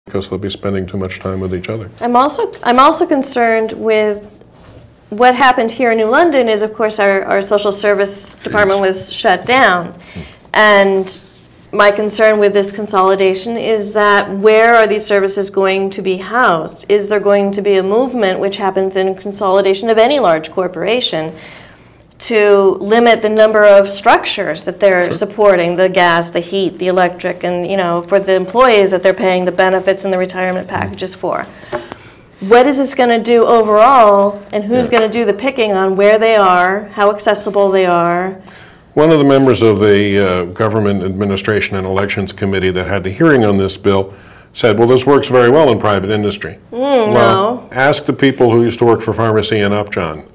because they'll be spending too much time with each other. I'm also concerned with what happened here in New London is, of course, our social service department was shut down. And my concern with this consolidation is that where are these services going to be housed? Is there going to be a movement, which happens in consolidation of any large corporation, to limit the number of structures that they're supporting, the gas, the heat, the electric, and for the employees that they're paying the benefits and the retirement packages for? What is this going to do overall, and who's going to do the picking on where they are, how accessible they are? One of the members of the Government Administration and Elections Committee that had the hearing on this bill said, well, this works very well in private industry. Well, ask the people who used to work for Pharmacy and Upjohn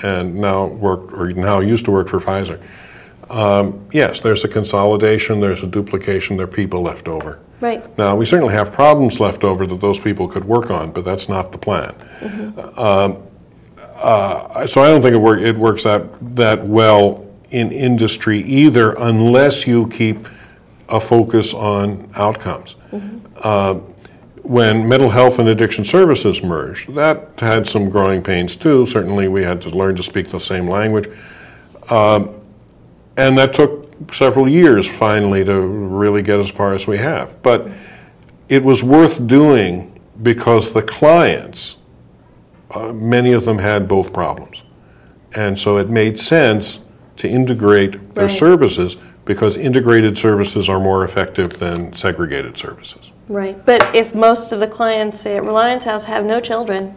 and now used to work for Pfizer. Yes, there's a consolidation, there's a duplication, there are people left over. Right. Now, we certainly have problems left over that those people could work on, but that's not the plan. So I don't think it works that well in industry either, unless you keep a focus on outcomes. When mental health and addiction services merged, that had some growing pains too. Certainly we had to learn to speak the same language. And that took several years finally to really get as far as we have. But it was worth doing because the clients, many of them had both problems. And so it made sense to integrate their services, because integrated services are more effective than segregated services. Right, but if most of the clients, say at Reliance House, have no children,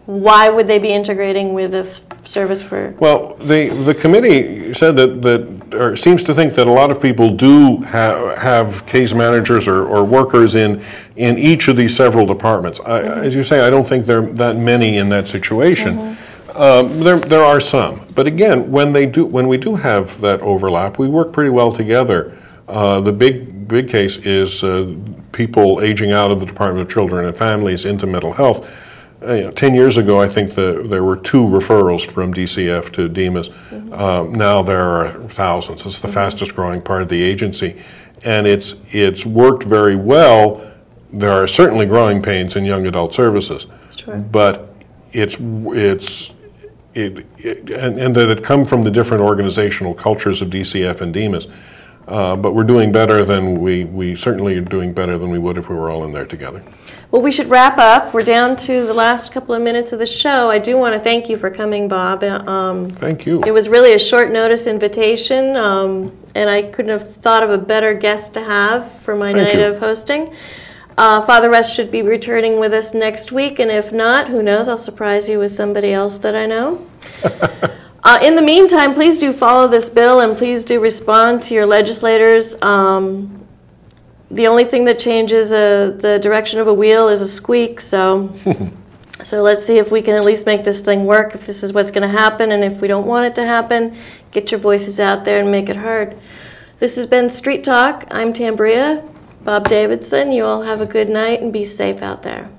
why would they be integrating with a service for? Well, the committee said or seems to think that a lot of people do have case managers or workers in each of these several departments. As you say, I don't think there are that many in that situation. There are some, but again, when we do have that overlap, we work pretty well together. The big case is people aging out of the Department of Children and Families into mental health. 10 years ago, I think there were 2 referrals from DCF to DEMAS. Now there are thousands. It's the fastest growing part of the agency, and it's worked very well. There are certainly growing pains in young adult services, but and that it come from the different organizational cultures of DCF and DEMAS. But we're doing better than we certainly are doing better than we would if we were all in there together. Well, we should wrap up. We're down to the last couple of minutes of the show. I do want to thank you for coming, Bob. Thank you. It was really a short notice invitation, and I couldn't have thought of a better guest to have for my night of hosting. Father West should be returning with us next week, and if not, who knows, I'll surprise you with somebody else that I know. In the meantime, please do follow this bill, and please do respond to your legislators. The only thing that changes the direction of a wheel is a squeak, so let's see if we can at least make this thing work, if this is what's going to happen, and if we don't want it to happen, get your voices out there and make it heard. This has been Street Talk. I'm Tambria. Bob Davidson, you all have a good night and be safe out there.